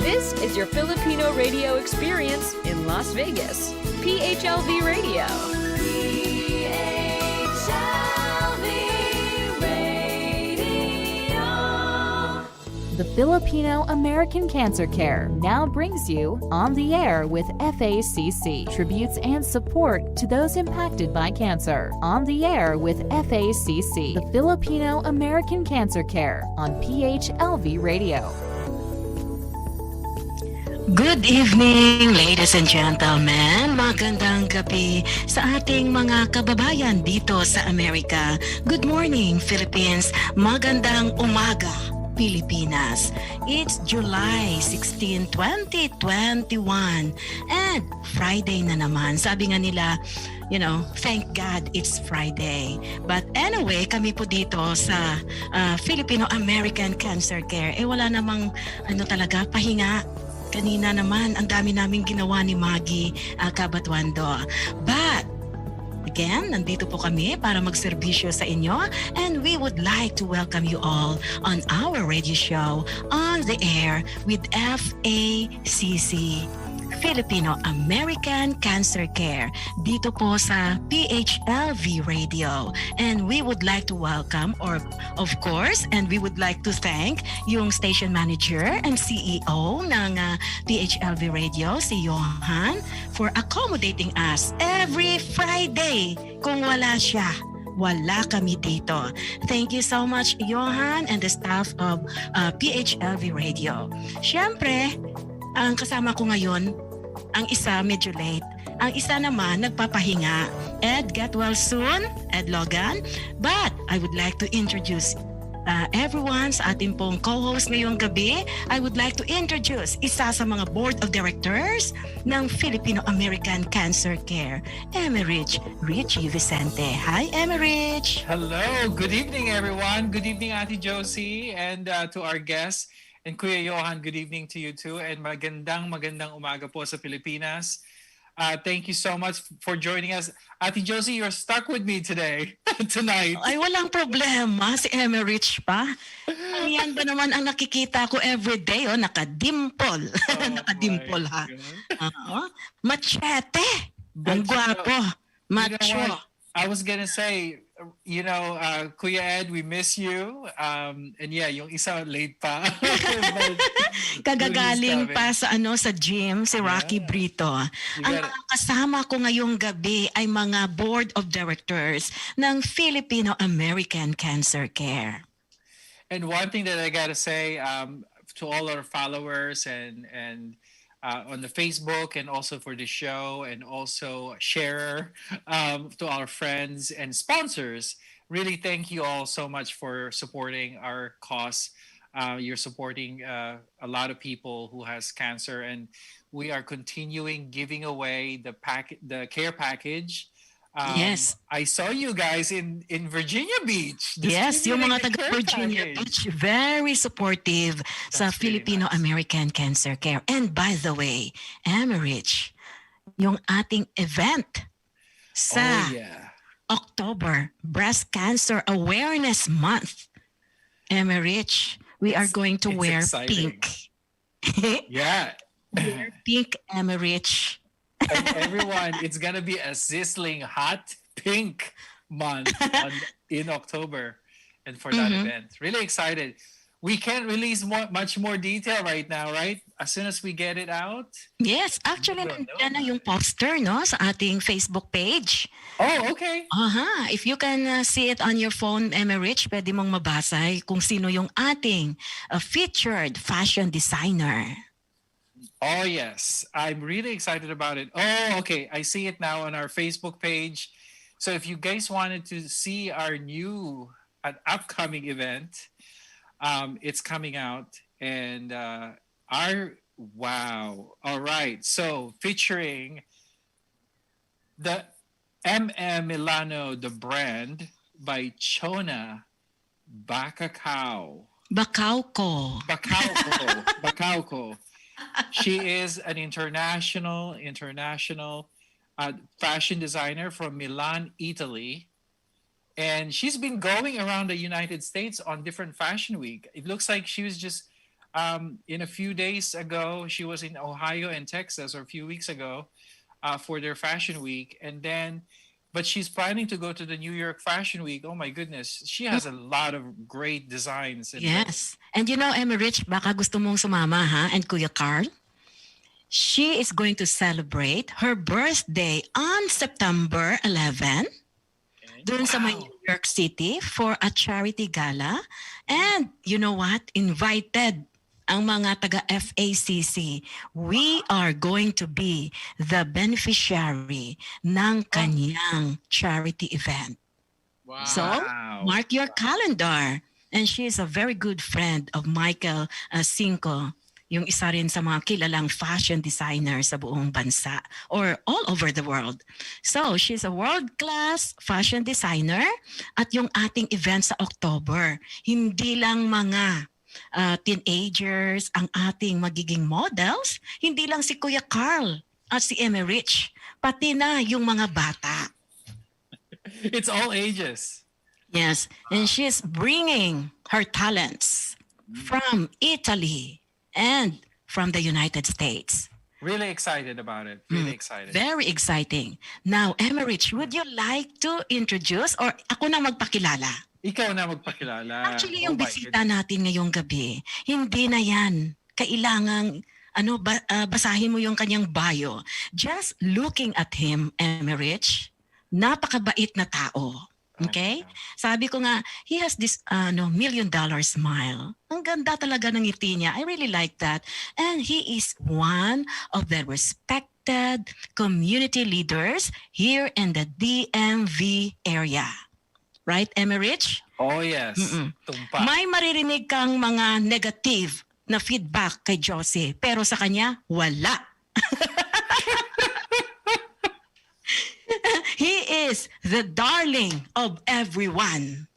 This is your Filipino radio experience in Las Vegas. PHLV Radio. PHLV Radio. The Filipino American Cancer Care now brings you On the Air with FACC. Tributes and support to those impacted by cancer. On the Air with FACC. The Filipino American Cancer Care on PHLV Radio. Good evening, ladies and gentlemen. Magandang gabi sa ating mga kababayan dito sa Amerika. Good morning, Philippines. Magandang umaga, Pilipinas. It's July 16, 2021 and Friday na naman. Sabi nga nila, thank God it's Friday. But anyway, kami po dito sa Filipino American Cancer Care, wala namang talaga pahinga. Kanina naman, ang dami naming ginawa ni Maggie Cabatwando. But, again, nandito po kami para magserbisyo sa inyo and we would like to welcome you all on our radio show On the Air with FACC, Filipino American Cancer Care, dito po sa PHLV Radio. And we would like to welcome, and we would like to thank yung station manager and CEO ng PHLV Radio, si Johan, for accommodating us every Friday. Kung wala siya, wala kami dito. Thank you so much, Johan, and the staff of PHLV Radio. Siyempre, ang kasama ko ngayon, ang isa medyo late. Ang isa naman nagpapahinga. Ed, get well soon. Ed Logan. But I would like to introduce everyone sa ating pong co-host ngayong gabi. I would like to introduce isa sa mga board of directors ng Filipino American Cancer Care, Emerich Richie Vicente. Hi, Emerich. Hello. Good evening, everyone. Good evening, Ate Josie, and to our guests. And Kuya Johan, good evening to you too. And magandang umaga po sa Pilipinas. Thank you so much for joining us. Ate Josie, you're stuck with me tonight. Ay, walang problema. Si Emerich pa. Ano yan ba naman ang nakikita ko everyday? Nakadimple. Nakadimple, ha? Machete. Ang gwapo. Macho. I was gonna say, Kuya Ed, we miss you. And yeah, yung isa late pa. Kagagaling pa sa gym, si Rocky Brito. Ang mga kasama ko ngayong gabi ay mga board of directors ng Filipino American Cancer Care. And one thing that I gotta say to all our followers and on the Facebook and also for the show and also share to our friends and sponsors. Really thank you all so much for supporting our cause. You're supporting a lot of people who has cancer, and we are continuing giving away the care package. Yes. I saw you guys in Virginia Beach. Yes, yung mga taga Virginia Beach, very supportive sa Filipino American Cancer Care. And by the way, Emerich, yung ating event sa October, Breast Cancer Awareness Month. Emerich, we are going to wear exciting. pink. Yeah. Wear pink, Emerich. And everyone, it's gonna be a sizzling hot pink month in October, and for that event, really excited. We can't release much more detail right now, right? As soon as we get it out. Yes, actually, nandiyan na yung poster, sa ating Facebook page. Oh, okay. If you can see it on your phone, Emerich, pwede mong mabasa kung sino yung ating featured fashion designer. Oh, yes. I'm really excited about it. Oh, okay. I see it now on our Facebook page. So if you guys wanted to see our new upcoming event, it's coming out. And wow. All right. So featuring the Milano, the brand by Chona Bacacao. Bacauco. She is an international fashion designer from Milan, Italy. And she's been going around the United States on different fashion week. It looks like she was just in a few days ago, she was in Ohio and Texas, or a few weeks ago, for their fashion week, and then, but she's planning to go to the New York Fashion Week. Oh my goodness, she has a lot of great designs and very. Yes. And you know, Emmerich, baka gusto mong sumama ha, and Kuya Carl? She is going to celebrate her birthday on September 11 doon sa may Wow. New York City for a charity gala. And you know what? Invited ang mga taga FACC. We are going to be the beneficiary ng kanyang charity event. Wow. So, mark your calendar. And she is a very good friend of Michael Cinco, yung isa rin sa mga kilalang fashion designer sa buong bansa or all over the world. So, she's a world-class fashion designer at yung ating event sa October, hindi lang mga teenagers ang ating magiging models, hindi lang si Kuya Carl at si Emmerich, pati na yung mga bata. It's all ages. Yes, and she's bringing her talents from Italy and from the United States. Really excited about it. Really excited. Very exciting. Now, Emmerich, would you like to introduce or ako na magpakilala? Ikaw na magpakilala. Actually, Oh yung my bisita natin ngayong gabi, hindi na yan kailangang basahin mo yung kanyang bio. Just looking at him, Emmerich, napakabait na tao. Okay? Sabi ko nga, he has this $1 million smile. Ang ganda talaga ng ngiti niya. I really like that. And he is one of the respected community leaders here in the DMV area. Right, Emmerich? Oh yes. Tumpa. May maririnig kang mga negative na feedback kay Josie, pero sa kanya, wala. He is the darling of everyone.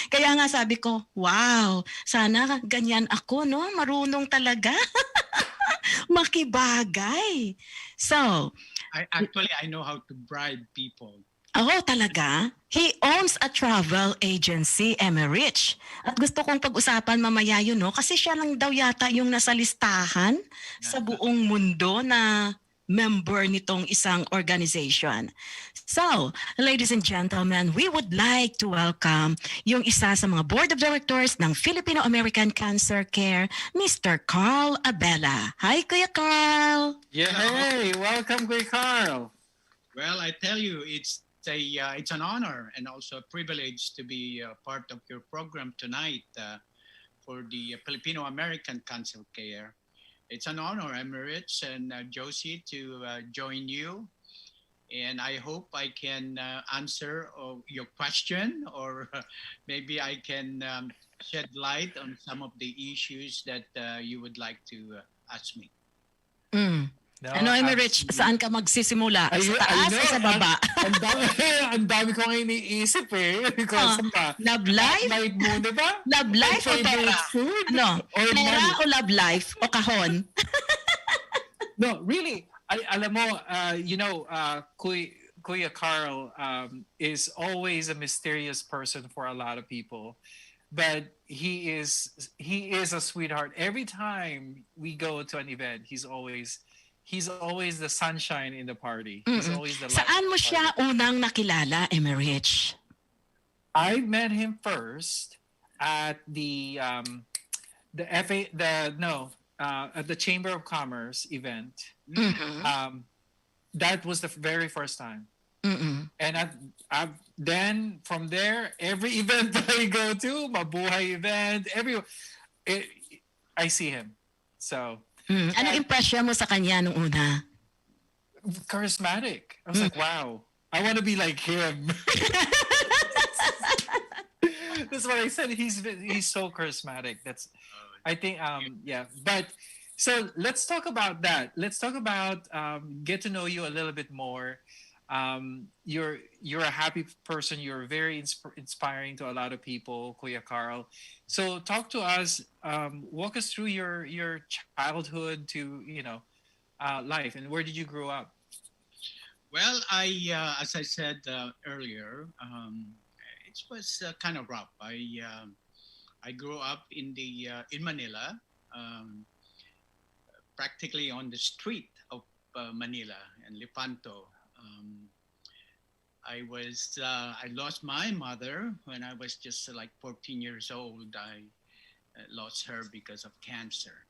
Kaya nga sabi ko, wow, sana ganyan ako, no? Marunong talaga. Makibagay. So, I know how to bribe people. talaga? He owns a travel agency, Emmerich. At gusto kong pag-usapan mamaya yun, no? Kasi siya lang daw yata yung nasa listahan sa buong mundo na member nitong isang organization. So, ladies and gentlemen, we would like to welcome yung isa sa mga board of directors ng Filipino American Cancer Care, Mr. Carl Abella. Hi, Kuya Carl! Yeah, hey, welcome, Kuya Carl. Well, I tell you, it's an honor and also a privilege to be part of your program tonight for the Filipino American Cancer Care. It's an honor, Emmerich and Josie, to join you. And I hope I can answer your question, or maybe I can shed light on some of the issues that you would like to ask me. No, Emmerich, saan ka magsisimula? Sa taas o sa baba? Ang dami ko ngayon iniisip eh. Saan ba? Love life? Light muna ba? Love life o Favorite pera? food? Ano? Or Pera money? o love life o kahon? No, really. Alam mo, Kuya Carl is always a mysterious person for a lot of people. But he is a sweetheart. Every time we go to an event, he's always the sunshine in the party. He's always the light. Saan mo siya unang nakilala, Emmerich? I met him first at at the Chamber of Commerce event. That was the very first time. And then from there, every event that I go to, Mabuhay event, I see him. So. Anong impression mo sa kanya nung una? Charismatic. I was like, wow, I want to be like him. That's what I said. He's so charismatic. I think, yeah. But so let's talk about that. Let's talk about get to know you a little bit more. You're a happy person. You're very inspiring to a lot of people, Kuya Carl. So talk to us. Walk us through your childhood to life, and where did you grow up? Well, as I said earlier, it was kind of rough. I grew up in Manila, um, practically on the street of Manila and Lepanto. Um, I lost my mother when I was just like 14 years old. I lost her because of cancer.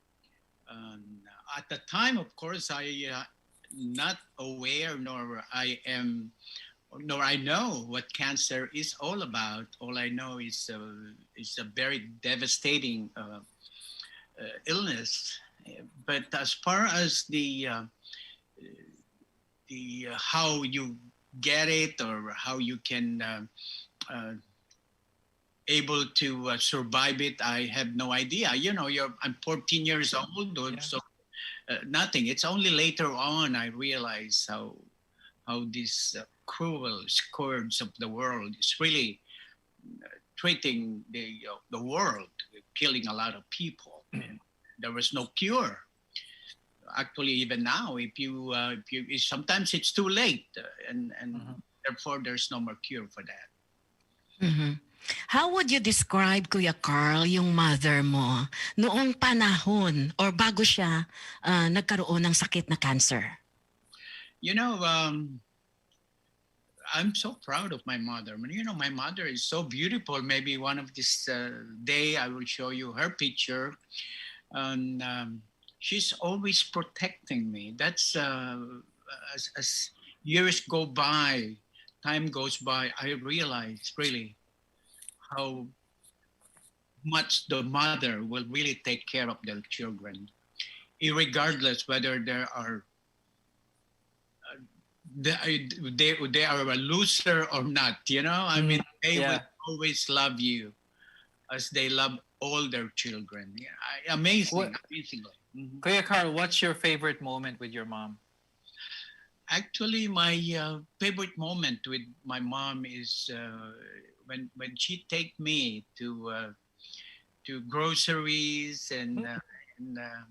At the time, of course, I not aware nor I know what cancer is all about. All I know is a very devastating illness. But as far as the how you get it or how you can uh, able to survive it, I have no idea. You know, I'm 14 years old, Yeah. so nothing. It's only later on I realize how this cruel scourge of the world is really treating the world, killing a lot of people. And there was no cure. Actually, even now, if you sometimes it's too late, and Mhm. therefore there's no more cure for that. Mhm. How would you describe, Kuya Carl, yung mother mo noong panahon or bago siya nagkaroon ng sakit na cancer? You know, I'm so proud of my mother. I mean, you know, my mother is so beautiful. Maybe one of this day I will show you her picture. And she's always protecting me. That's as years go by, time goes by, I realize really how much the mother will really take care of their children, regardless whether there are they are a loser or not. You know, I mean, they will Yeah. always love you as they love all their children. Yeah, amazing, What, amazingly. Mhm. Kuya Carl, what's your favorite moment with your mom? Actually, my favorite moment with my mom is when she take me to groceries and uh,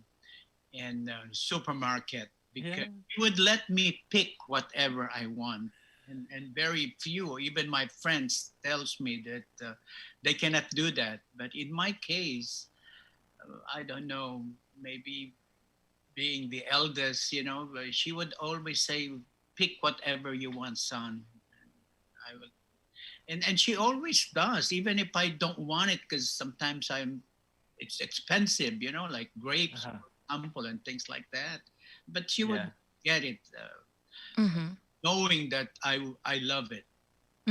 and supermarket, Yeah. because she would let me pick whatever I want. And very few, even my friends, tells me that they cannot do that. But in my case, I don't know, maybe being the eldest, you know, she would always say, "Pick whatever you want, son." I will, and she always does, even if I don't want it, because sometimes it's expensive, you know, like grapes, Uh-huh. for example, and things like that. But she would Yeah. get it, Mhm. knowing that I love it.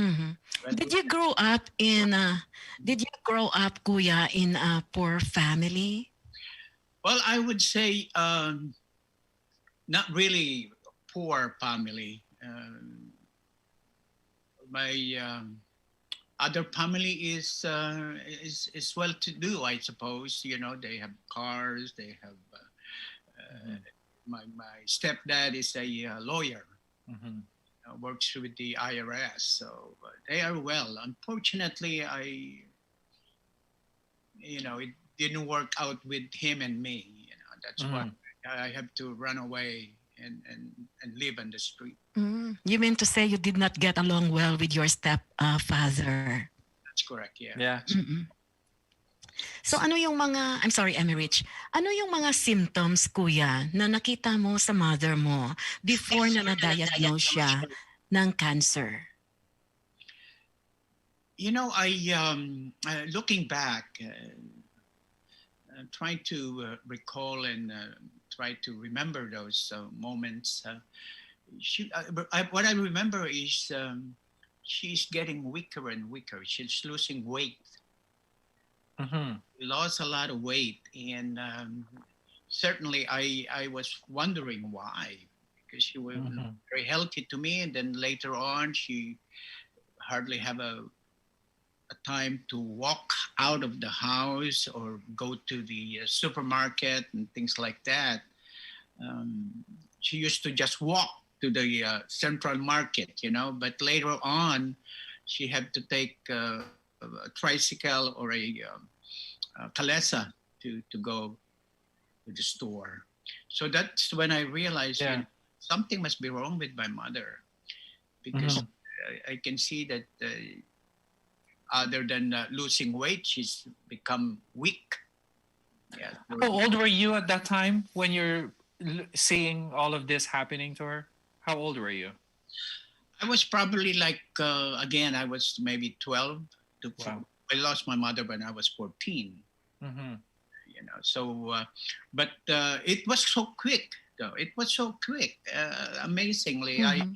Mhm. But Did you grow up kuya in a poor family? well, I would say not really poor family. My other family is well to do, I suppose. You know, they have cars, they have Mhm. my stepdad is a lawyer, Mhm. works with the IRS, so they are well. Unfortunately, it didn't work out with him and me. You know, that's why Mhm. I have to run away and live on the street. You mean to say you did not get along well with your step father? That's correct. Yeah, Yeah. that's Mm-mm. So ano yung mga, I'm sorry, Emerich, ano yung mga symptoms, kuya, na nakita mo sa mother mo before na na-diagnose siya ng cancer? you know. I looking back, trying to recall and try to remember those moments. What I remember is she's getting weaker and weaker. She's losing weight. Mhm. Lost a lot of weight, and certainly I was wondering why, because she was Mhm. very healthy to me, and then later on she hardly have a time to walk out of the house or go to the supermarket and things like that. Um, she used to just walk to the central market, you know, but later on she had to take a tricycle or a kalesa to go to the store. So that's when I realized, Yeah. something must be wrong with my mother, because Mhm. I can see that other than losing weight, she's become weak. Yeah. How old were you at that time when you're seeing all of this happening to her? How old were you? I was probably like again, I was maybe 12 to Wow. I lost my mother when I was 14. Mm-hmm. So but it was so quick though. It was so quick. Amazingly, I Mhm.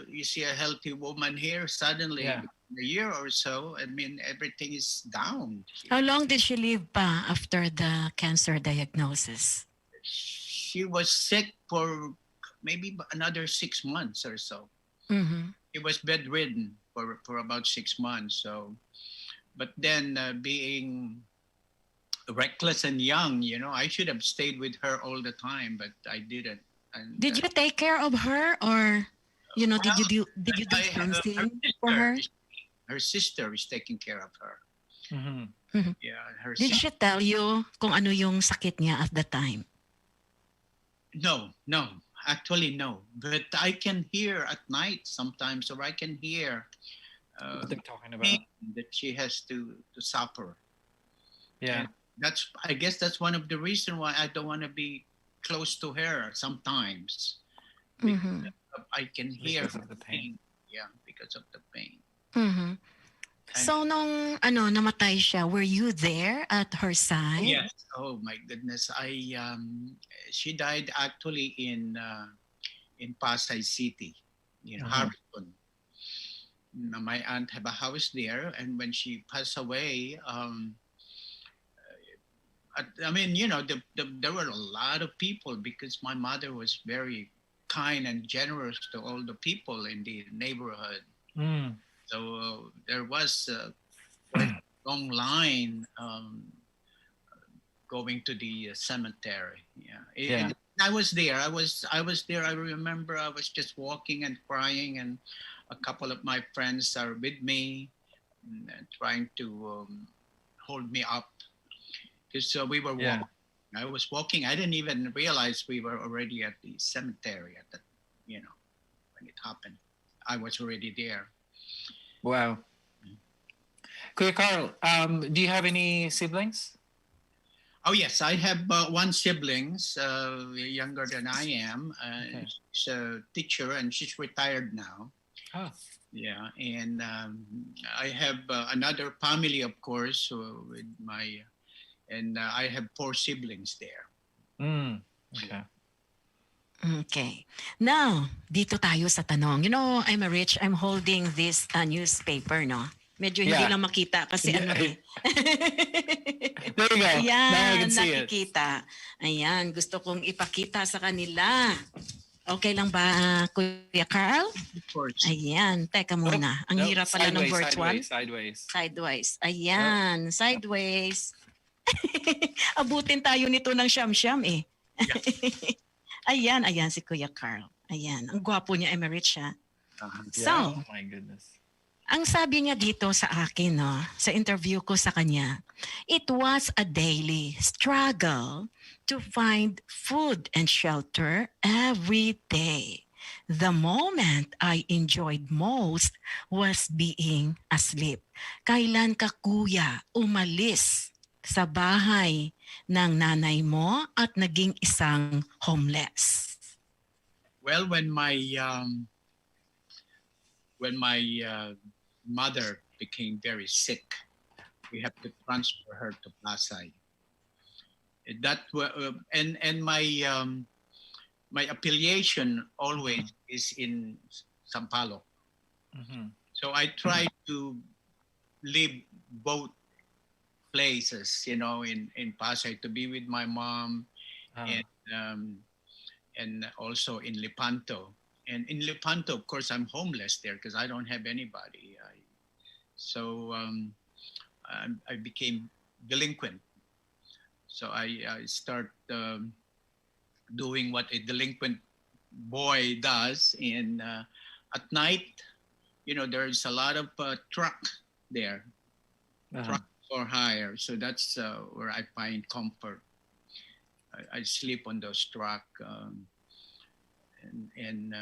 you see a healthy woman here suddenly Yeah. in a year or so. I mean, everything is down. How long did she live pa after the cancer diagnosis? She was sick for maybe another 6 months or so. Mhm. She was bedridden for about 6 months. So, but then being reckless and young, I should have stayed with her all the time, but I didn't. And Did you take care of her, or well, did you do her something for sister, her? her sister is taking care of her. Mm-hmm. Mhm. Yeah, her Did sister. she tell you kung ano yung sakit niya at the time? No, no, actually no. But I can hear at night sometimes, or I can hear What the they're talking pain about. that she has to suffer, Yeah. and I guess that's one of the reason why I don't want to be close to her sometimes because Mhm. I can hear Because her of the pain. pain. Yeah, because of the pain. Mhm. And So nung namatay siya, were you there at her side? yes, oh my goodness, she died actually in Pasay City, Mm-hmm. Harrison. My aunt have a house there, and when she passed away, I mean, there were a lot of people because my mother was very kind and generous to all the people in the neighborhood. Mm. So there was quite a long line going to the cemetery. Yeah, Yeah. and I was there. I was there. I remember I was just walking and crying, and a couple of my friends are with me, and trying to hold me up because we were Yeah. walking. I was walking. I didn't even realize we were already at the cemetery at when it happened. I was already there. Wow. Kuya Carl, do you have any siblings? Oh yes, I have one siblings, younger than I am. Okay. She's a teacher and she's retired now. Oh. Yeah, and I have another family, of course, with and I have four siblings there. Mm. Okay. Okay. Now, dito tayo sa tanong. I'm a rich. I'm holding this newspaper, no? Medyo hindi Yeah. lang makita kasi Yeah. eh. There you go. Now I Ayan, can see it. nakikita. Ayan, gusto kong ipakita sa kanila. Okay lang ba, Kuya Carl? Of course. Ayan, teka muna. Ang Nope. hirap pala ng Sideways, virtual. sideways. Sideways. Ayan, sideways. Abutin tayo nito ng siyam-siyam eh. Ayan si Kuya Carl. Ayan, ang gwapo niya, Emerich siya. Uh-huh. So, Yeah. Oh my goodness. ang sabi niya dito sa akin, no, sa interview ko sa kanya, it was a daily struggle to find food and shelter every day. The moment I enjoyed most was being asleep. Kailan ka kuya umalis sa bahay ng nanay mo at naging isang homeless? Well, when my mother became very sick, we have to transfer her to Pasay. And my affiliation always is in Sampaloc. Mm-hmm. So I try to live both places, in Pasay to be with my mom and um, and also in Lepanto. And in Lepanto, of course, I'm homeless there because I don't have anybody. I became delinquent. So I start doing what a delinquent boy does. And at night, there's a lot of truck there, truck for hire. So that's where I find comfort. I sleep on those truck. And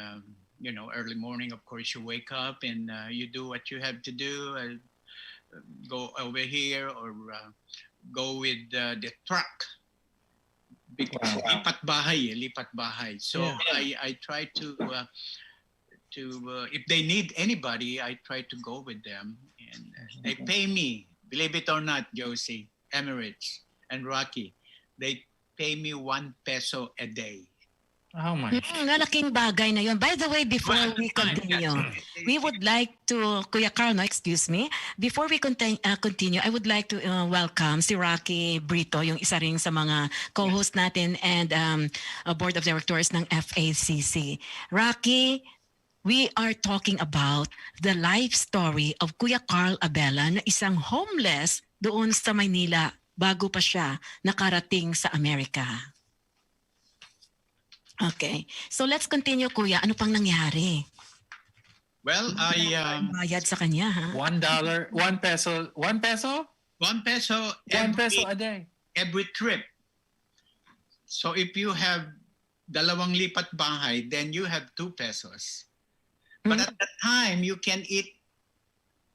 early morning, of course, you wake up and you do what you have to do. Go over here or go with the truck because Wow. lipat bahay. So Yeah. I try to if they need anybody, I try to go with them, and they pay me. Believe it or not, Josie, Emirates, and Rocky, they pay me 1 peso a day. Oh my. Malaking bagay na yun. By the way, before Well, at we the time, continue, yes. we would like to, Kuya Carl, no, excuse me. Before we continue, I would like to welcome si Rocky Brito, yung isa rin sa mga co-host natin and board of directors ng FACC. Rocky, we are talking about the life story of Kuya Carl Abella na isang homeless doon sa Maynila bago pa siya nakarating sa Amerika. Okay. So let's continue, Kuya. Ano pang nangyari? Well, Bayad sa kanya, ha? $1, 1 peso, 1 peso, 1 peso 1 peso a day. every trip. So if you have dalawang lipat bahay, then you have 2 pesos. But at that time, you can eat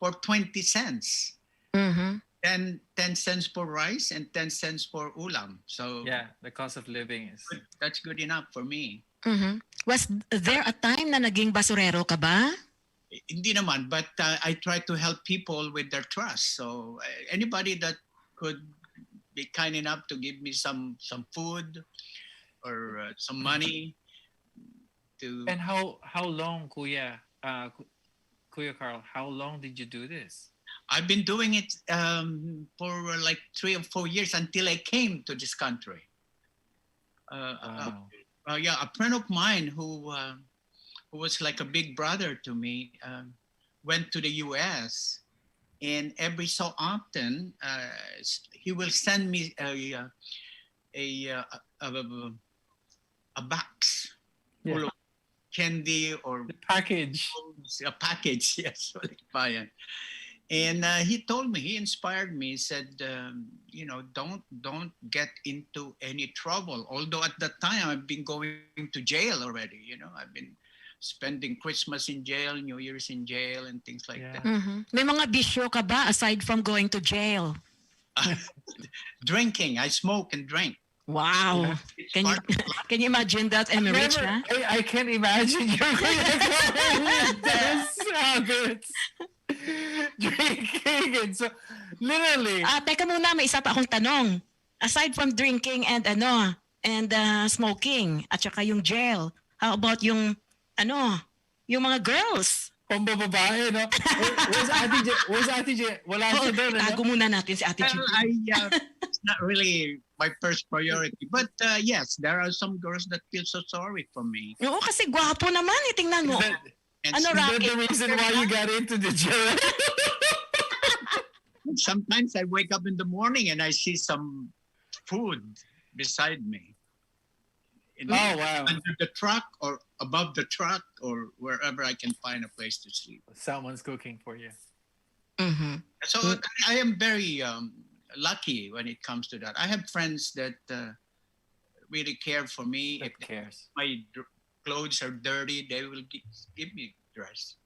for 20 cents. Mm-hmm. 10 cents for rice and 10 cents for ulam. So Yeah, the cost of living is. that's good enough for me. Mm-hmm. Was there a time na naging basurero ka ba? Hindi naman, but I try to help people with their trust. So anybody that could be kind enough to give me some food or some money to. And how long, Kuya, Kuya Carl, how long did you do this? I've been doing it for like 3 or 4 years until I came to this country. Wow. Yeah, a friend of mine who was like a big brother to me went to the U.S. and every so often he will send me a box full of candy or The package. a package. Yes, ulit pa yan. And he told me, he inspired me. He said, don't get into any trouble. Although at that time I've been going to jail already. I've been spending Christmas in jail, New Year's in jail, and things like Yeah. that. Mm-hmm. May mga bisyo ka ba aside from going to jail? Drinking, I smoke and drink. Wow. It's Can you part of life. can you imagine that, Emirates? Never, I can't imagine your those habits. Drinking and so literally. Teka muna, may isa pa akong tanong. Aside from drinking and smoking at saka yung jail, how about yung yung mga girls? Pambababae, no? Where's Ate J? Wala siya doon, ano? Tago muna natin si Ate Well, Chichi. it's not really my first priority. But yes, there are some girls that feel so sorry for me. Oo, kasi gwapo naman. Tingnan mo. And Ano, Is that Rocky? the reason why you got into the jail? sometimes I wake up in the morning and I see some food beside me. Oh, wow. Under the truck or above the truck or wherever I can find a place to sleep. Someone's cooking for you. Mhm. So I am very lucky when it comes to that. I have friends that really care for me. Who If cares? my clothes are dirty, they will give me dress.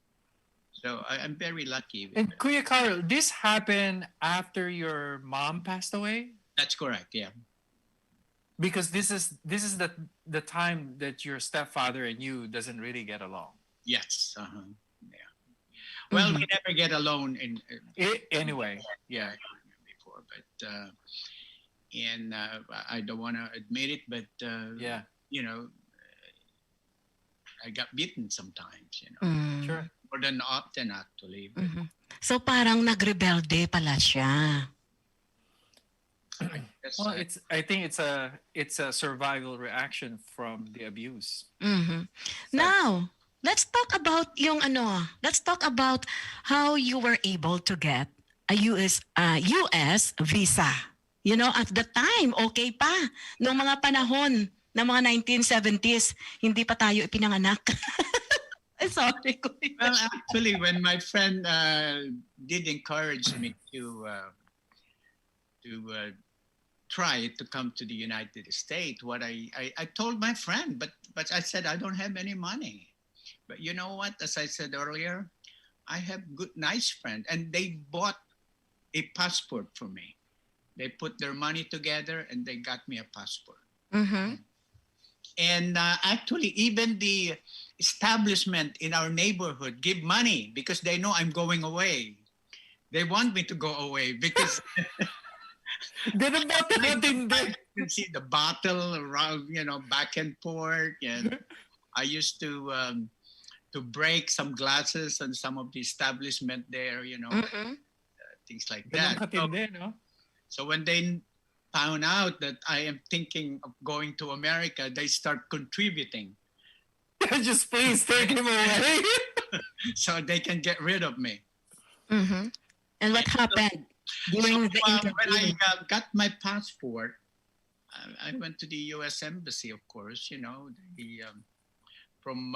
So I'm very lucky. With And that. Kuya Carl, this happened after your mom passed away? That's correct. Yeah. Because this is the time that your stepfather and you doesn't really get along. Yes. Yeah. Well, we never get alone in. Anyway, yeah. Before, but and I don't want to admit it, but Yeah, I got beaten sometimes. Mm. sure. More than often actually. But Mhm. So parang nagrebelde pala siya. that's, Well, I think it's a survival reaction from the abuse. Mhm. Now, let's talk about let's talk about how you were able to get a US visa. At the time, okay pa. Noong mga panahon ng mga 1970s, hindi pa tayo ipinanganak. Sorry, Kuya. well, actually, when my friend did encourage me to try to come to the United States, what I told my friend, but I said I don't have any money. But you know what? As I said earlier, I have nice friends, and they bought a passport for me. They put their money together and they got me a passport. Mm-hmm. And actually, even the establishment in our neighborhood give money because they know I'm going away. They want me to go away because Ganun ba ito matindi? you see the bottle around, back and forth. And I used to break some glasses and some of the establishment there, Mm-hmm. things like Ganun that. katindi, no? So when they found out that I am thinking of going to America, they start contributing Just please take him away. so they can get rid of me. Mm-hmm. And what happened during the When interview? I got my passport, I went to the U.S. Embassy, of course, from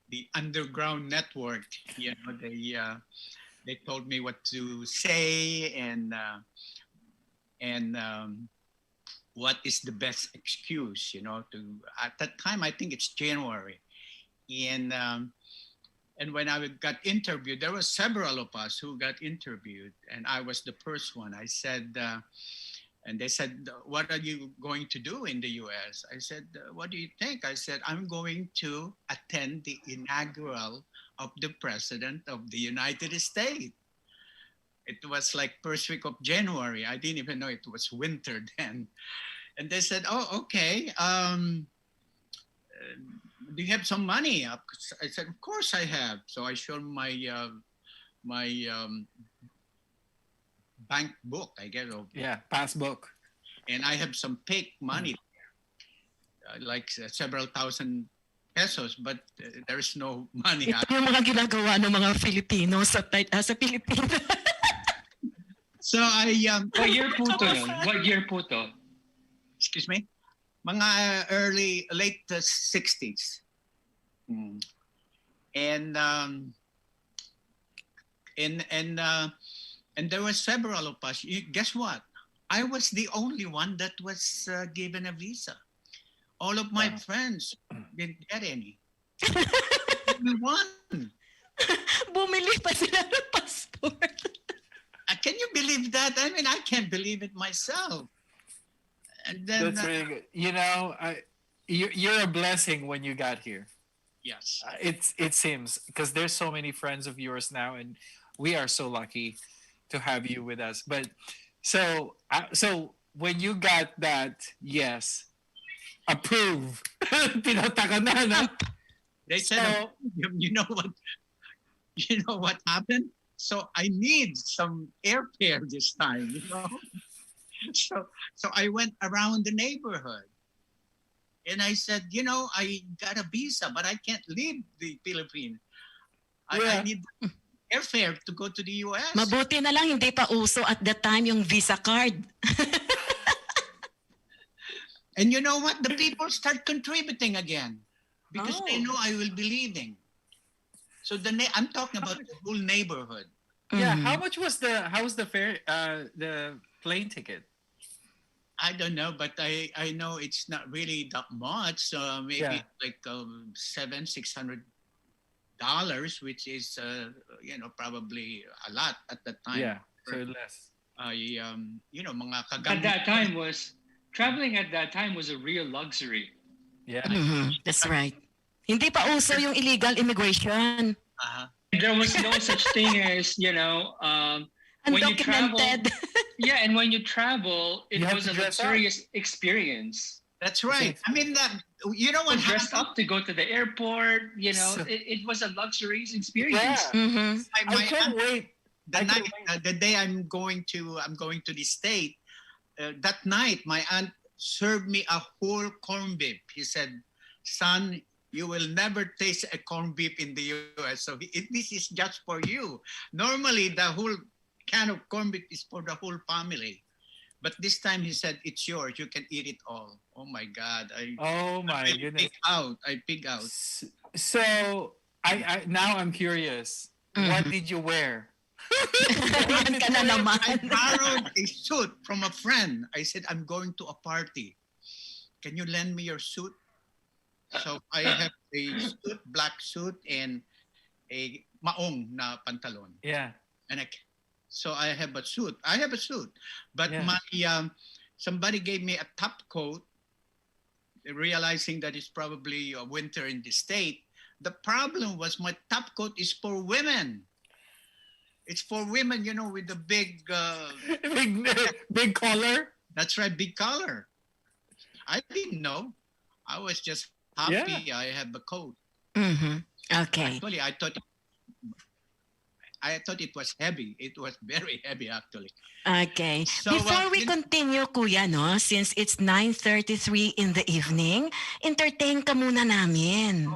the underground network, they told me what to say and what is the best excuse, to at that time I think it's January, and when I got interviewed, there were several of us who got interviewed, and I was the first one. I said, and they said, "What are you going to do in the U.S.?" I said, "What do you think?" I said, "I'm going to attend the inaugural of the President of the United States." It was like first week of January. I didn't even know it was winter then. And they said, "Oh, okay. Do you have some money?" I said, "Of course I have." So I showed my bank book, I guess, Yeah, passbook. and I have some fake money, like several thousand pesos, but there's no money. Ito yung mga ginagawa ng mga Filipino sa Pilipinas. So I What year po to yun? What year po to? excuse me, mga late 60s. And and there were several of us. Guess what? I was the only one that was given a visa. All of my friends didn't get any. Only one. Bumili pa sila ng passport. Can you believe that? I mean, I can't believe it myself. And then, That's really good. You're a blessing when you got here. yes. It seems because there's so many friends of yours now, and we are so lucky to have you with us. But so when you got that, yes, approve. Tinataka na, no? They said, you know what? You know what happened? So I need some airfare this time, So I went around the neighborhood, and I said, I got a visa, but I can't leave the Philippines. I need airfare to go to the U.S. Mabuti na lang hindi pa uso at that time yung Visa card. And you know what? The people start contributing again because they know I will be leaving. So I'm talking about the whole neighborhood. Yeah. How much was the fare? The plane ticket? I don't know, but I know it's not really that much. Maybe like $600, which is probably a lot at that time. Yeah, so less. Mga At kagamit. that time traveling at that time was a real luxury. Yeah. That's right. Hindi pa uso yung illegal immigration. There was no such thing as, when you travel. Undocumented. Yeah, and when you travel, it You have was to a dress up. luxurious experience. That's right. I mean, you know what Dressed happened? up to go to the airport, it was a luxurious experience. Yeah. Mm-hmm. I can't wait. The day I'm going to the state. That night, my aunt served me a whole corned beef. He said, "Son, you will never taste a corned beef in the U.S. So this is just for you. Normally, the whole can of corned beef is for the whole family. But this time he said, it's yours. You can eat it all." Oh my God. Oh my goodness. I pig out. So I now I'm curious. What did you wear? Yan ka na naman. I borrowed a suit from a friend. I said, "I'm going to a party. Can you lend me your suit?" So I have a black suit, and a maong na pantalon. Yeah. And so I have a suit. But Yeah. my somebody gave me a top coat, realizing that it's probably a winter in the state. The problem was my top coat is for women. It's for women, with the big. Big collar. That's right, big collar. I didn't know. I was just happy Yeah. I have a coat. Mm-hmm. Okay. Actually, I thought it was heavy. It was very heavy, actually. Okay. So, Before we continue, Kuya, no, since it's 9:33 in the evening, entertain ka muna namin.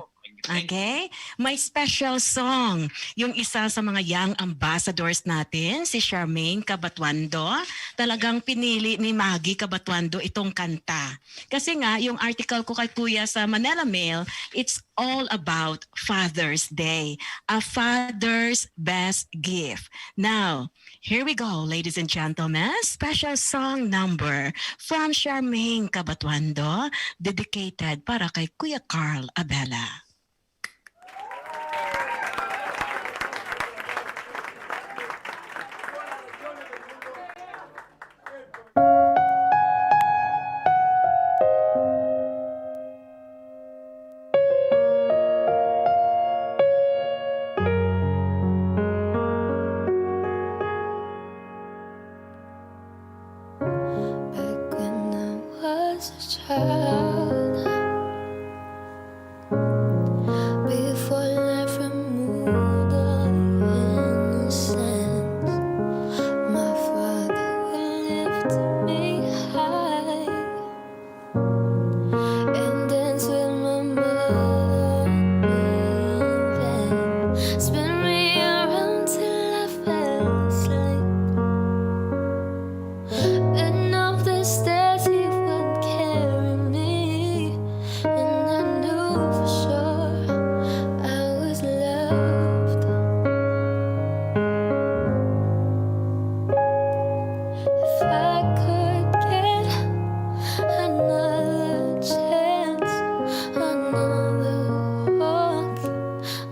thank you. Okay? May special song. Yung isa sa mga young ambassadors natin, si Charmaine Cabatuando, talagang pinili ni Maggie Cabatuando itong kanta. Kasi nga, yung article ko kay Kuya sa Manila Mail, it's all about Father's Day. A father's best gift. Now, here we go, ladies and gentlemen. Special song number from Charmaine Cabatuando, dedicated para kay Kuya Carl Abella. Back when I was a child, before life removed all innocence, my father would lift me high and dance with my mother and then spin me around till I fell asleep. And up the stairs he would carry me, and I knew for sure I was loved. If I could get another chance, another walk,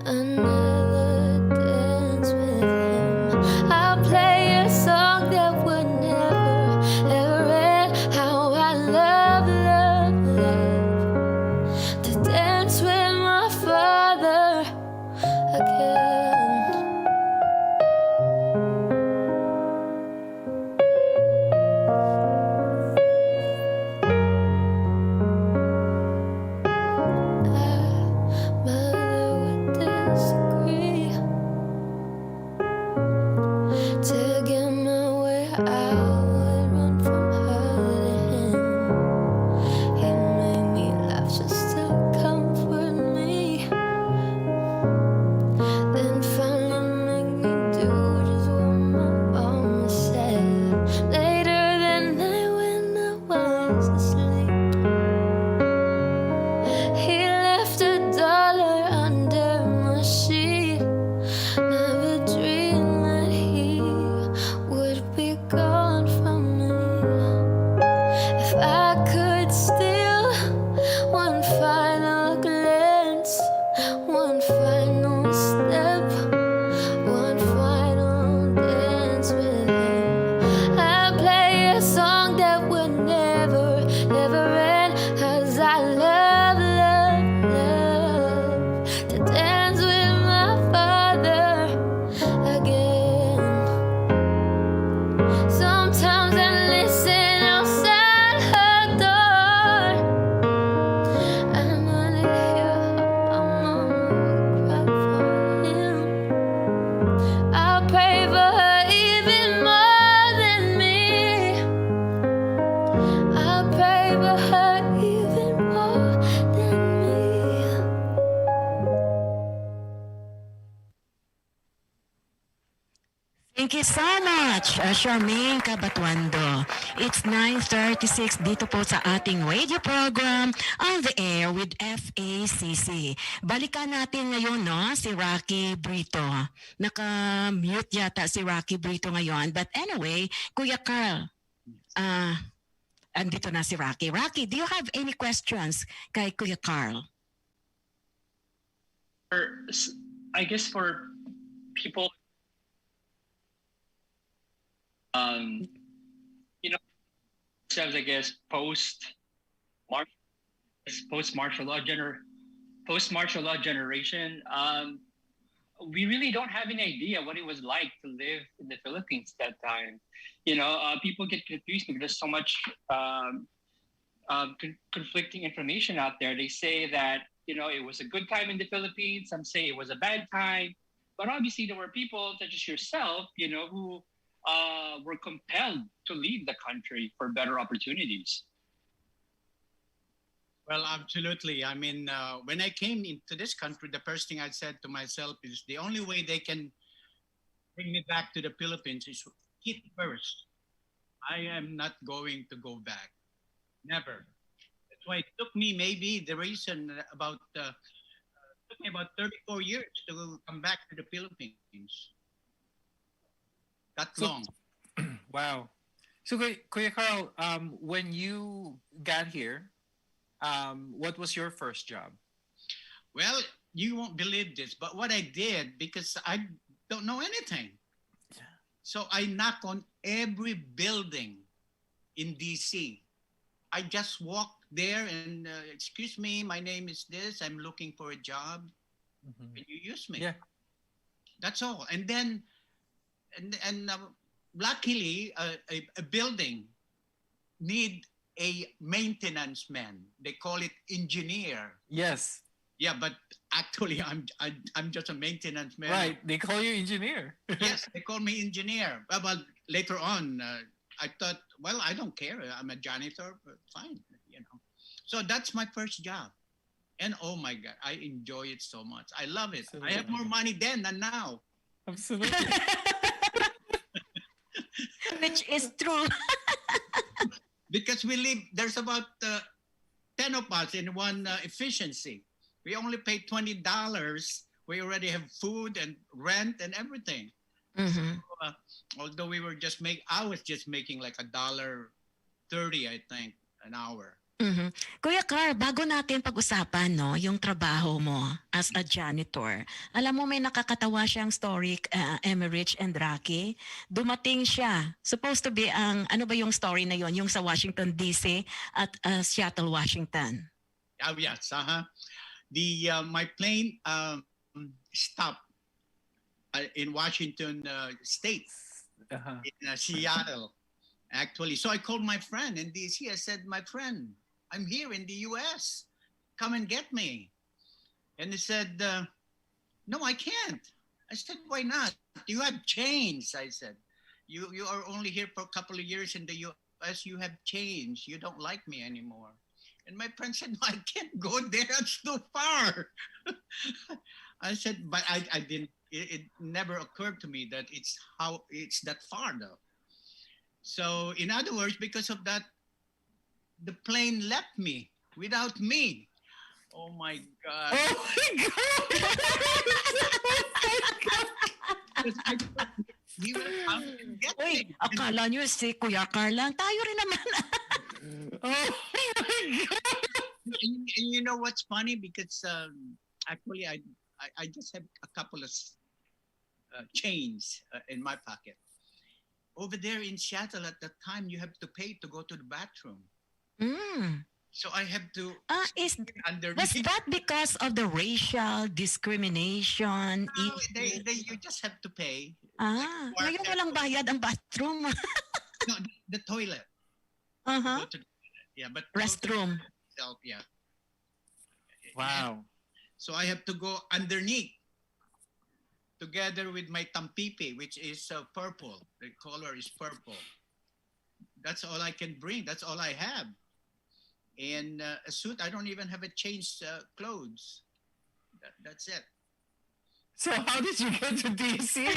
another dance with him, I'll play a song that would never, ever end. How I love, love, love to dance with my father again. Mother would disagree. To get my way, I would run from her to him. He made me laugh just to comfort me, then finally make me do just what my mama said. Later that night when I was asleep, he left $1 under my sheet. Never dreamed that he would be gone from me. If I could steal one final glance, one final step, one final dance with him, I'd play a song that would never, never end. 'Cause I love, love, love to dance with my father again. Sometimes I listen outside her door, and I hear how my mama would cry for him. I pray for her even more than me. I pray for her even more than me. Thank you so much, Charmaine Cabatuando. It's 9:36 dito po sa ating radio program On the Air with FACC. Balikan natin ngayon, no, si Rocky Brito. Naka-mute yata si Rocky Brito ngayon. But anyway, Kuya Carl, andito na si Rocky. Rocky, do you have any questions kay Kuya Carl? I guess for people you know, ourselves, I guess, post martial law generation. We really don't have any idea what it was like to live in the Philippines that time. People get confused because there's so much conflicting information out there. They say that it was a good time in the Philippines. Some say it was a bad time, but obviously there were people such as yourself, who were compelled to leave the country for better opportunities. Well, absolutely. I mean, when I came into this country, the first thing I said to myself is the only way they can bring me back to the Philippines is hit first. I am not going to go back. Never. That's why it took me maybe the reason about took me about 34 years to come back to the Philippines. That long. Wow. So, Kuya Carl, when you got here, what was your first job? Well, you won't believe this, but what I did, because I don't know anything. So I knock on every building in DC. I just walked there and, excuse me, my name is this. I'm looking for a job. Mm-hmm. Can you use me? Yeah. That's all. And then, luckily, a building need a maintenance man. They call it engineer. Yes. Yeah, but actually, I'm just a maintenance man. Right. They call you engineer. Yes, they call me engineer. Well, later on, I thought, well, I don't care. I'm a janitor, but fine, So that's my first job. And oh my God, I enjoy it so much. I love it. Absolutely. I have more money then than now. Absolutely. Which is true. Because there's about 10 of us in one efficiency. We only pay $20. We already have food and rent and everything. Mhm. So, although I was just making like $1.30, I think, an hour. Mhm. Kuya Carl, bago natin pag-usapan yung trabaho mo as a janitor, alam mo may nakakatawa siyang story, Emerich and Rocky. Dumating siya, supposed to be ano ba yung story na yon, yung sa Washington DC at Seattle, Washington. Oh, yes, my plane stopped in Washington State, in Seattle, actually. So I called my friend in DC. I said, my friend, I'm here in the US. Come and get me. And he said, no, I can't. I said, why not? You have changed, I said. You are only here for a couple of years in the US. You have changed. You don't like me anymore. And my friend said, no, I can't go there. It's too far. I said, but I didn't. It never occurred to me that it's that far, though. So, in other words, because of that, the plane left me without me. Oh my God! Oh my God! He will come and get Uy, me. akala nyo si Kuya Carl lang. Tayo rin naman. Oh my God! And you know what's funny? Because actually, I just have a couple of chains in my pocket. Over there in Seattle at that time, you have to pay to go to the bathroom. Mm. So I have to Was underneath. that because of the racial discrimination? No, you just have to pay. Ngayon walang bayad ang bathroom. No, the toilet. Uh-huh. Go to the toilet. Yeah, but Restroom. Itself, yeah. Wow. So I have to go underneath together with my tampipi, which is purple. The color is purple. That's all I can bring. That's all I have. And a suit, I don't even have a change clothes. That's it. So how did you get to DC?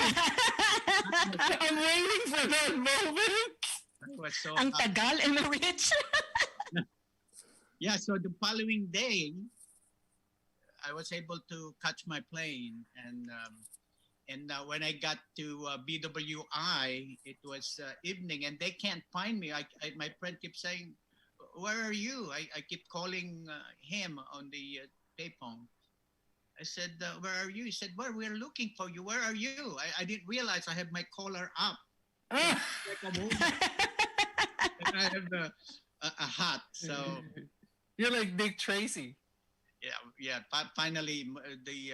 I'm waiting for that moment. It was so Ang hot. tagal, Emerich. Yeah, so the following day, I was able to catch my plane, and when I got to BWI, it was evening, and they can't find me. My friend keeps saying, "Where are you?" I keep calling him on the payphone. I said, "Where are you?" He said, "Well, we're looking for you. Where are you?" I didn't realize I had my collar up. like a woman. And I have a hat. So You're like Dick Tracy. yeah. Finally, the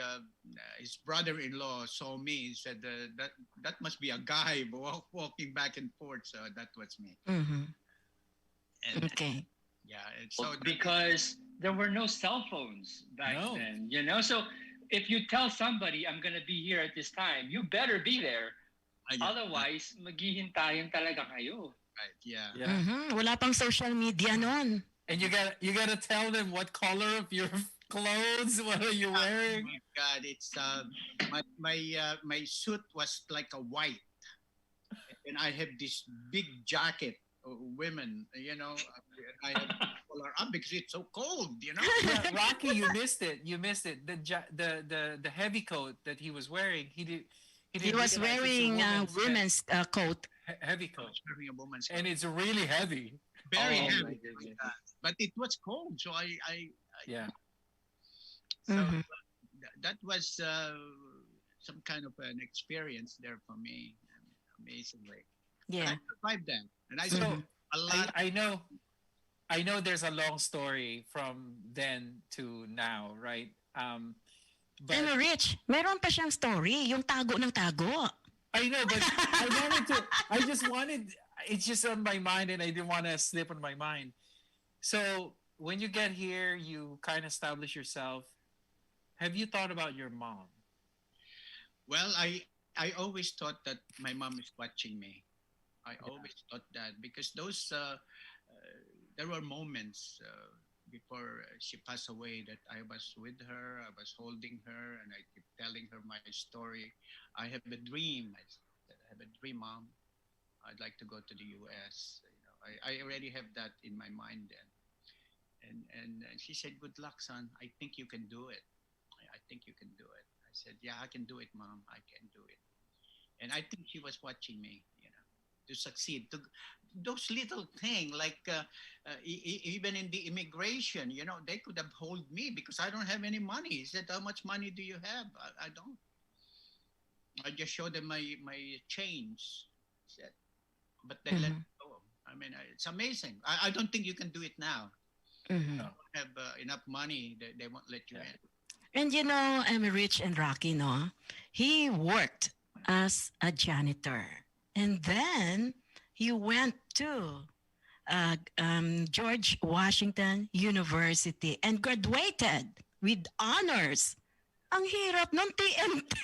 his brother-in-law saw me. He said that must be a guy walking back and forth. So that was me. Mhm. And Okay. yeah, and Well, so because there were no cell phones back No. then, so if you tell somebody I'm gonna be here at this time, you better be there. yeah, Otherwise, maghihintayin talaga kayo. right, yeah. Yeah. Wala pang social media noon. And you gotta tell them what color of your clothes, what are you Oh wearing? my God, it's my suit was like a white, and I have this big jacket. Women, I have to collar up because it's so cold. Yeah, Rocky, you missed it. You missed it. The heavy coat that he was wearing, he He didn't was realize wearing a it's women's coat. heavy I coat, was wearing a woman's and coat. it's really heavy. Very Oh, heavy, my goodness. but it was cold, so Yeah. so Mhm. that was some kind of an experience there for me, amazingly. But Yeah. I survived that, and I So saw a lot. I know there's a long story from then to now, right? Pero But Rich, meron pa siyang story, yung tago ng tago. I know, but I just wanted, it's just on my mind and I didn't want to slip on my mind. So when you get here, you kind of establish yourself. Have you thought about your mom? Well, I always thought that my mom is watching me. I always thought that because there were moments before she passed away that I was with her, I was holding her, and I keep telling her my story. I have a dream. I said, I have a dream, Mom. I'd like to go to the U.S. I already have that in my mind then. And she said, "Good luck, son. I think you can do it. I think you can do it." I said, "Yeah, I can do it, Mom. I can do it." And I think she was watching me, to succeed. To those little things, like even in the immigration, they could have hold me because I don't have any money. He said, "How much money do you have?" I don't. I just showed them my change. Said, but they let me go. I mean, it's amazing. I don't think you can do it now. Mhm. No. Don't have enough money, they won't let you Yeah. in. And I'm Rich and Rocky, no? He worked as a janitor. And then he went to George Washington University and graduated with honors. Ang hirap ng TMT.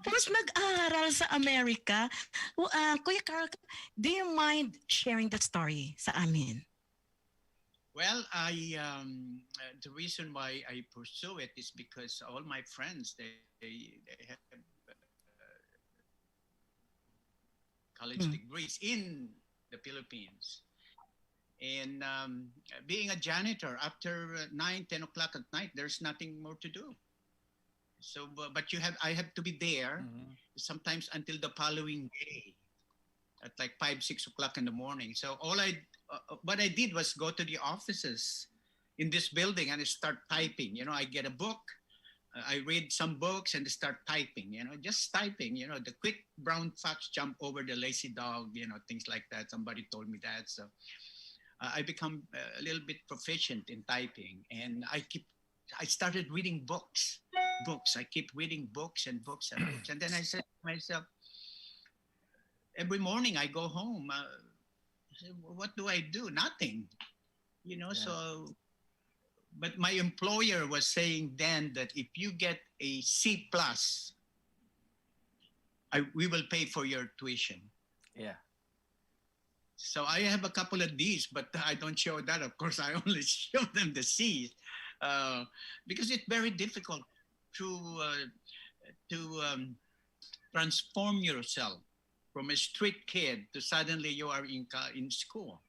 Tapos nag-aral sa Amerika. Kuya Carl, do you mind sharing that story sa amin? Well, the reason why I pursue it is because all my friends they have college degrees in the Philippines, and being a janitor after 9, 10 o'clock at night, there's nothing more to do. So, but I have to be there sometimes until the following day at like 5, 6 o'clock in the morning. So what I did was go to the offices in this building and start typing. I get a book, I read some books and start typing. Just typing. The quick brown fox jump over the lazy dog. Things like that. Somebody told me that, so I become a little bit proficient in typing, and I started reading books. I keep reading books and books and books, and then I said to myself, every morning I go home. What do I do? Nothing. So, but my employer was saying then that if you get a C plus, we will pay for your tuition. Yeah. So I have a couple of D's, but I don't show that. Of course, I only show them the C's because it's very difficult to transform yourself from a street kid to suddenly you are in school.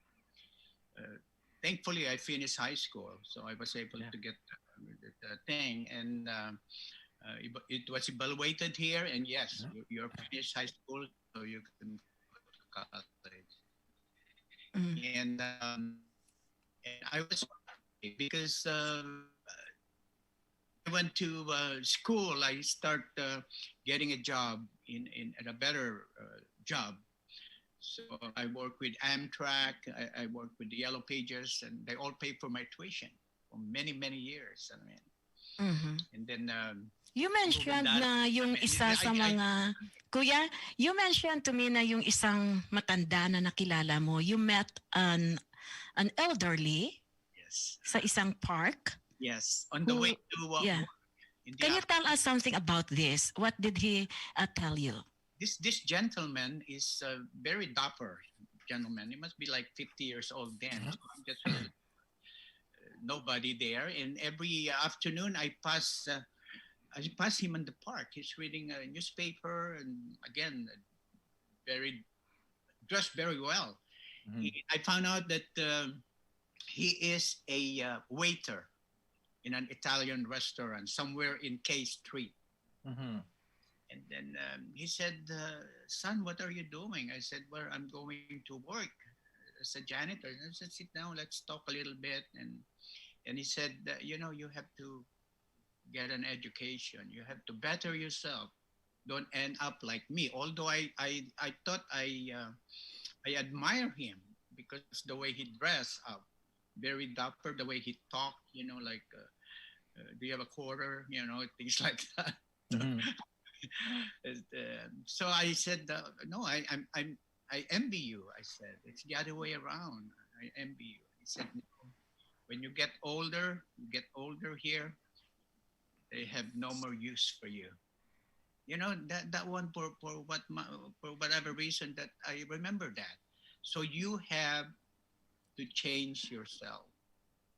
Thankfully, I finished high school, so I was able to get the thing, and it was evaluated here. And yes, you're finished high school, so you can go to college. And I was happy because went to school, I start getting a job in at a better job. So I work with Amtrak, I work with the Yellow Pages, and they all pay for my tuition for many, many years. I mean, Mhm. and then You proven mentioned that. na I yung mean, isa sa mga Kuya, you mentioned to me na yung isang matanda na nakilala mo, you met an elderly yes, sa isang park yes, on the who way to yeah. work in the Can you tell us something about this? What did he tell you? this gentleman is a very dapper gentleman. He must be like 50 years old then. So I'm just nobody there. And every afternoon I pass him in the park. He's reading a newspaper and again very dressed very well. I found out that he is a waiter in an Italian restaurant somewhere in K Street. And then he said, "Son, what are you doing?" I said, "Well, I'm going to work as a janitor." And I said, "Sit down, let's talk a little bit." And he said, "You know, you have to get an education. You have to better yourself. Don't end up like me." Although I thought I admire him because the way he dressed up, very dapper, the way he talked, you know, like, "Do you have a quarter?" You know, things like that. So I said, "No, I envy you." I said, "It's the other way around. I envy you." He said, "No. When you get older here, they have no more use for you." You know that one for whatever reason that I remember that. So you have to change yourself,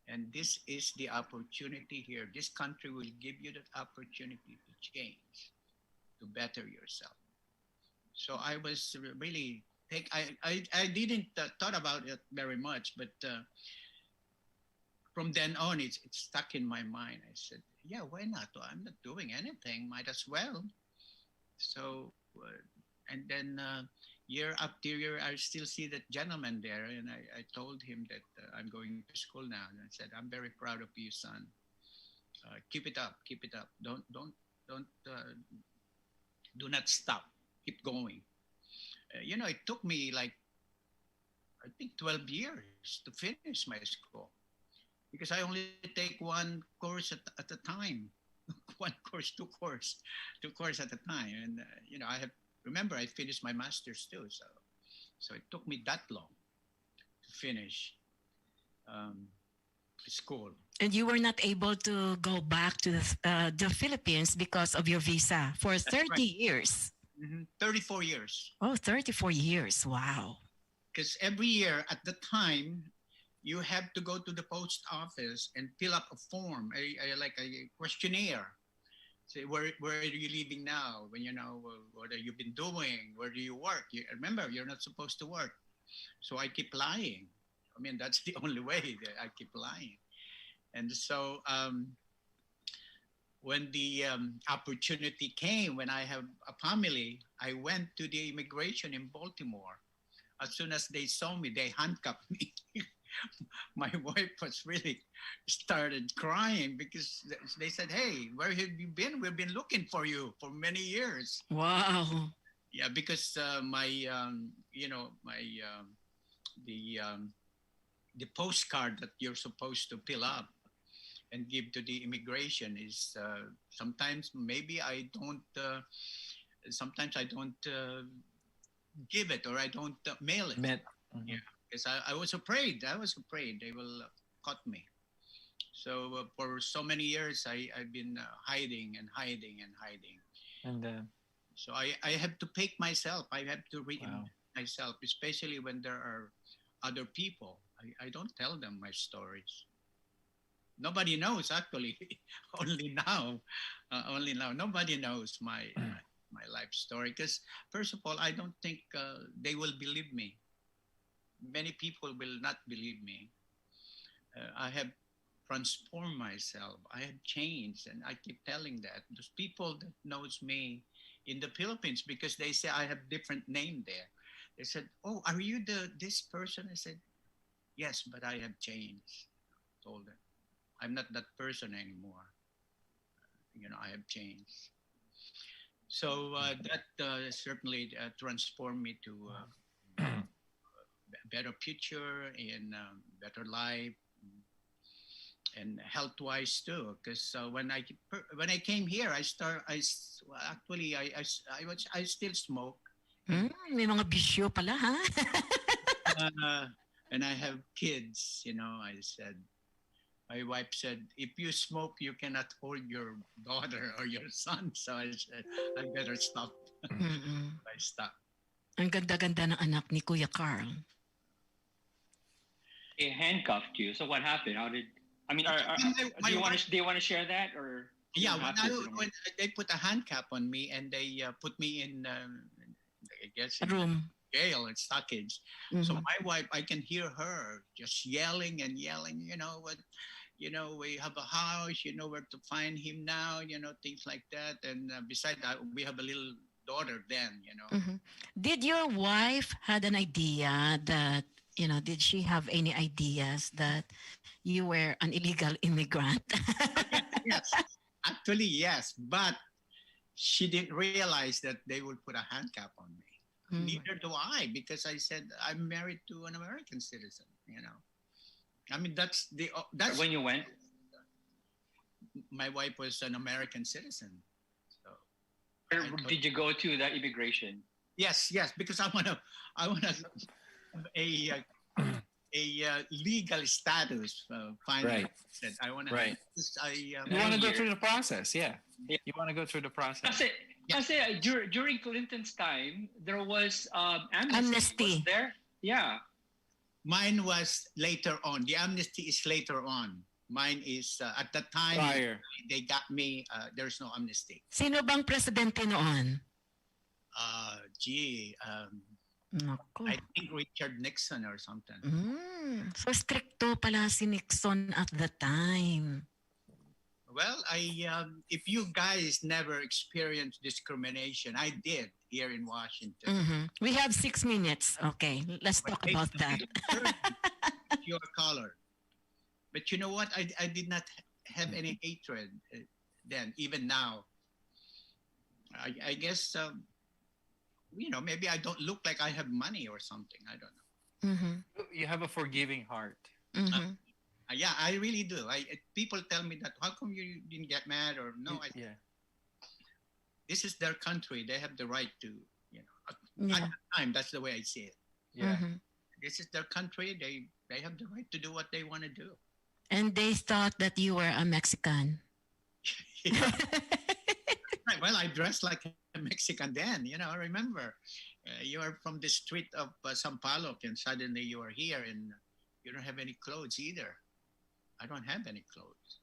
and this is the opportunity here. This country will give you that opportunity to change, to better yourself. So I was really I didn't thought about it very much, but from then on it's stuck in my mind. I said, "Yeah, why not? I'm not doing anything. Might as well." So and then year after year, I still see that gentleman there, and I told him that I'm going to school now, and I said, "I'm very proud of you, son. Keep it up, keep it up. Don't do not stop. Keep going." You know, it took me like I think 12 years to finish my school because I only take one course at a time, one course, two course at a time, and you know, I have remember I finished my master's too, so it took me that long to finish um, school. And you were not able to go back to the Philippines because of your visa for That's 30 right. years. 34 years. Oh, 34 years. Wow. Because every year at the time, you have to go to the post office and fill up a form, like a questionnaire. Say, where are you living now? When you know, what have you been doing? Where do you work? Remember, you're not supposed to work. So I keep lying. I mean, that's the only way that I keep lying. And so when the opportunity came, when I have a family, I went to the immigration in Baltimore. As soon as they saw me, they handcuffed me. My wife was really started crying because they said, "Hey, where have you been? We've been looking for you for many years." Wow. Yeah, because my, you know, my the um, the postcard that you're supposed to fill up and give to the immigration is sometimes maybe I don't. Sometimes I don't give it or I don't mail it. Met. Yeah, because I was afraid. I was afraid they will cut me. So for so many years, I've been hiding and hiding and hiding. And So I have to pick myself. I have to wow. reinvent myself, especially when there are other people. I don't tell them my stories. Nobody knows actually. Only now, only now. Nobody knows my life story because first of all, I don't think they will believe me. Many people will not believe me. I have transformed myself. I have changed, and I keep telling that those people that knows me in the Philippines because they say I have different name there. They said, "Oh, are you this person?" I said, "Yes, but I have changed." I told them, "I'm not that person anymore. I have changed. So that certainly transformed me to a better future and better life and health wise too. Because when I came here, well, actually I still smoke. May mga bisyo pala, ha? And I have kids. My wife said, if you smoke, you cannot hold your daughter or your son. So I said, I better stop. Mm-mm. I stopped. Ang ganda-ganda ng anak ni Kuya Carl. They handcuffed you. So what happened? How did? I mean, do you want to share that or? Yeah, when they put a handcuff on me and they put me in, I guess, A room. jail and stockage. So my wife, I can hear her just yelling and yelling. We have a house. You know where to find him now. Things like that. And besides that, we have a little daughter then. Did your wife had an idea that, did she have any ideas that you were an illegal immigrant? Yes, actually, yes. But she didn't realize that they would put a handcuff on me. Neither do I, because I said I'm married to an American citizen. I mean, that's when you went. My wife was an American citizen. So did you go to the immigration? Yes, because I want a legal status. Finally, Right. that I want to. Right. You want to go through the process, yeah. You want to go through the process. Kasi during Clinton's time, there was amnesty. Was there? Yeah. Mine was later on. The amnesty is later on. Mine is at the time Prior. they got me. There's no amnesty. Sino bang presidente noon? Nako. I think Richard Nixon or something. So stricto pala si Nixon at the time. Well, if you guys never experienced discrimination, I did here in Washington. We have 6 minutes. Okay, let's talk about that. Your color. But you know what? I did not have any hatred then, even now. I guess, maybe I don't look like I have money or something. I don't know. You have a forgiving heart. Yeah, I really do. People tell me that, how come you didn't get mad or no? This is their country. They have the right to, at the time, that's the way I see it. Yeah. This is their country. They have the right to do what they want to do. And they thought that you were a Mexican. Well, I dressed like a Mexican then. I remember you are from the street of Sampaloc and suddenly you are here and you don't have any clothes either. I don't have any clothes.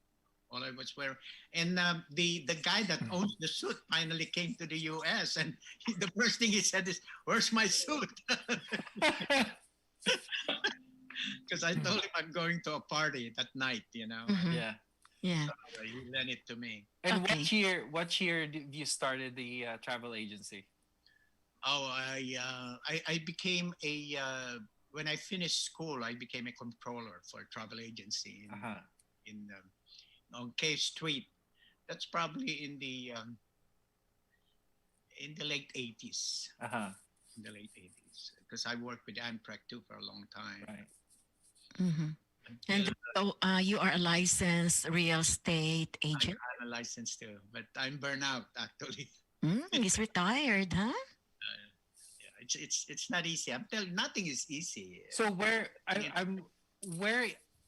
All I was wearing. And the guy that owns the suit finally came to the U.S. and the first thing he said is, "Where's my suit?" Because I told him I'm going to a party that night. Yeah. Yeah. So he lent it to me. And Okay. what year did you started the travel agency? Oh, I became when I finished school, I became a controller for a travel agency on K Street. That's probably in the late 80s. In the late 80s, because I worked with Amtrak too for a long time. Right. And so you are a licensed real estate agent? I'm a license too, but I'm burnt out actually. He's retired, huh? It's not easy. I'm telling, nothing is easy. So where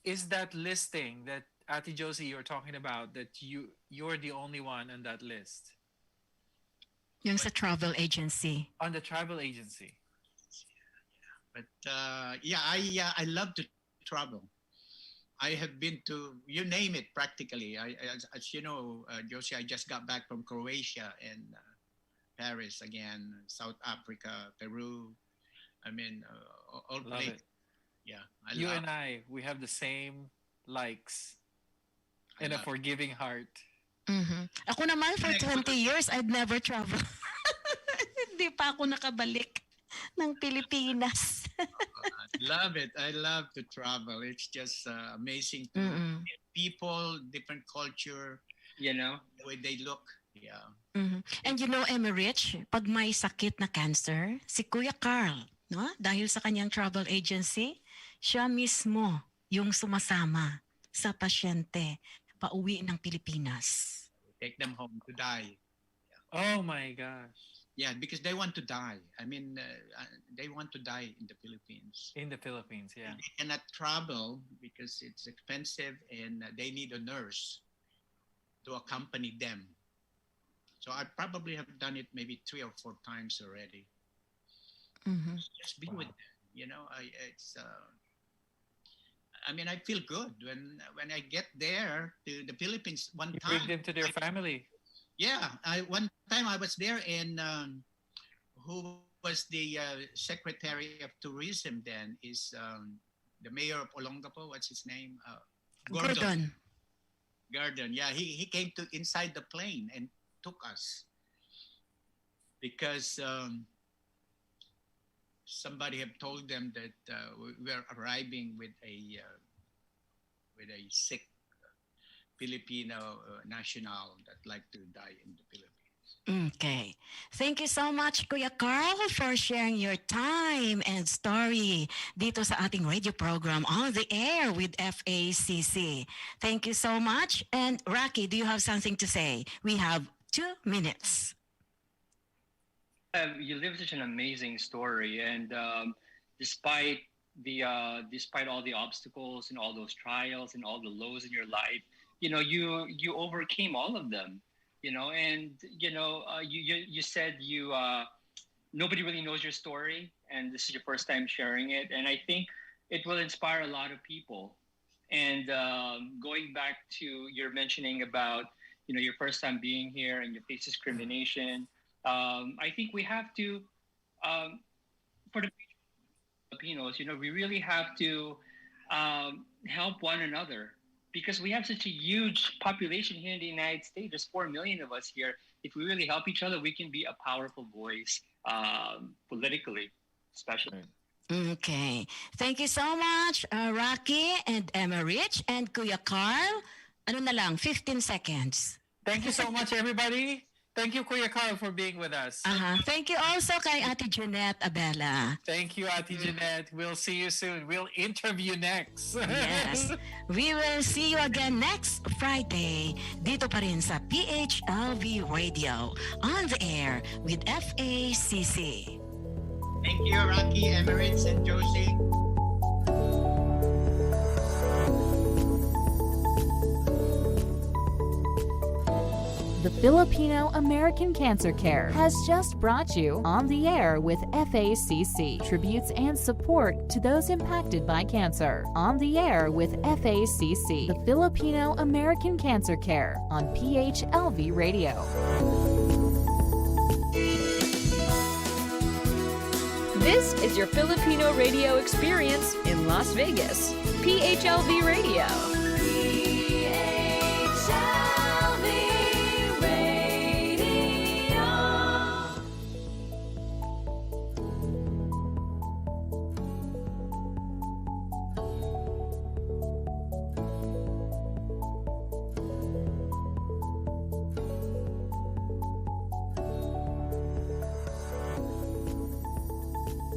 is that listing that Ate Josie you're talking about, that you're the only one on that list? Yung sa travel agency. On the travel agency. But I love to travel. I have been to, you name it, practically. As you know, Josie, I just got back from Croatia and Paris again, South Africa, Peru. I mean, all Love places. it. Yeah, We have the same likes and a forgiving heart. Ako naman, for 20 years, I'd never traveled. Hindi pa ako nakabalik ng Pilipinas. Love it. I love to travel. It's just amazing to meet people, different culture. you know. the way they look. Yeah. Mhm. And you know, Emerich, pag may sakit na cancer, si Kuya Carl, no? Dahil sa kanyang travel agency, siya mismo yung sumasama sa pasyente pauwi ng Pilipinas. Take them home to die. Oh my gosh. Yeah, because they want to die. I mean, they want to die in the Philippines. In the Philippines, yeah. They cannot travel because it's expensive, and they need a nurse to accompany them. So I probably have done it maybe 3 or 4 times already. Mhm. Just be Wow. with them. I mean, I feel good when I get there to the Philippines one You bring time. them to their family. Yeah, one time I was there, and who was the secretary of tourism then is the mayor of Olongapo. What's his name? Gordon. Gordon. Yeah, he came to inside the plane and took us because somebody had told them that we were arriving with a sick Filipino national that like to die in the Philippines. Okay. Thank you so much, Kuya Carl, for sharing your time and story dito sa ating radio program On the Air with FACC. Thank you so much. And Rocky, do you have something to say? We have 2 minutes. You live such an amazing story, and despite despite all the obstacles and all those trials and all the lows in your life, you overcame all of them. And you said nobody really knows your story, and this is your first time sharing it, and I think it will inspire a lot of people. And going back to your mentioning about your first time being here and you face discrimination. I think we have to, for the Filipinos, we really have to help one another because we have such a huge population here in the United States. There's 4 million of us here. If we really help each other, we can be a powerful voice politically, especially. Okay. Thank you so much, Rocky and Emerich and Kuya Carl. Ano na lang, 15 seconds. Thank you so much, everybody. Thank you, Kuya Carl, for being with us. Thank you also kay Ate Jeanette Abella. Thank you, Ate Jeanette. We'll see you soon. We'll interview next. Yes. We will see you again next Friday dito pa rin sa PHLV Radio On the Air with FACC. Thank you, Rocky, Emirates, and Josie. The Filipino American Cancer Care has just brought you On the Air with FACC, tributes and support to those impacted by cancer. On the Air with FACC, the Filipino American Cancer Care on PHLV Radio. This is your Filipino radio experience in Las Vegas. PHLV Radio.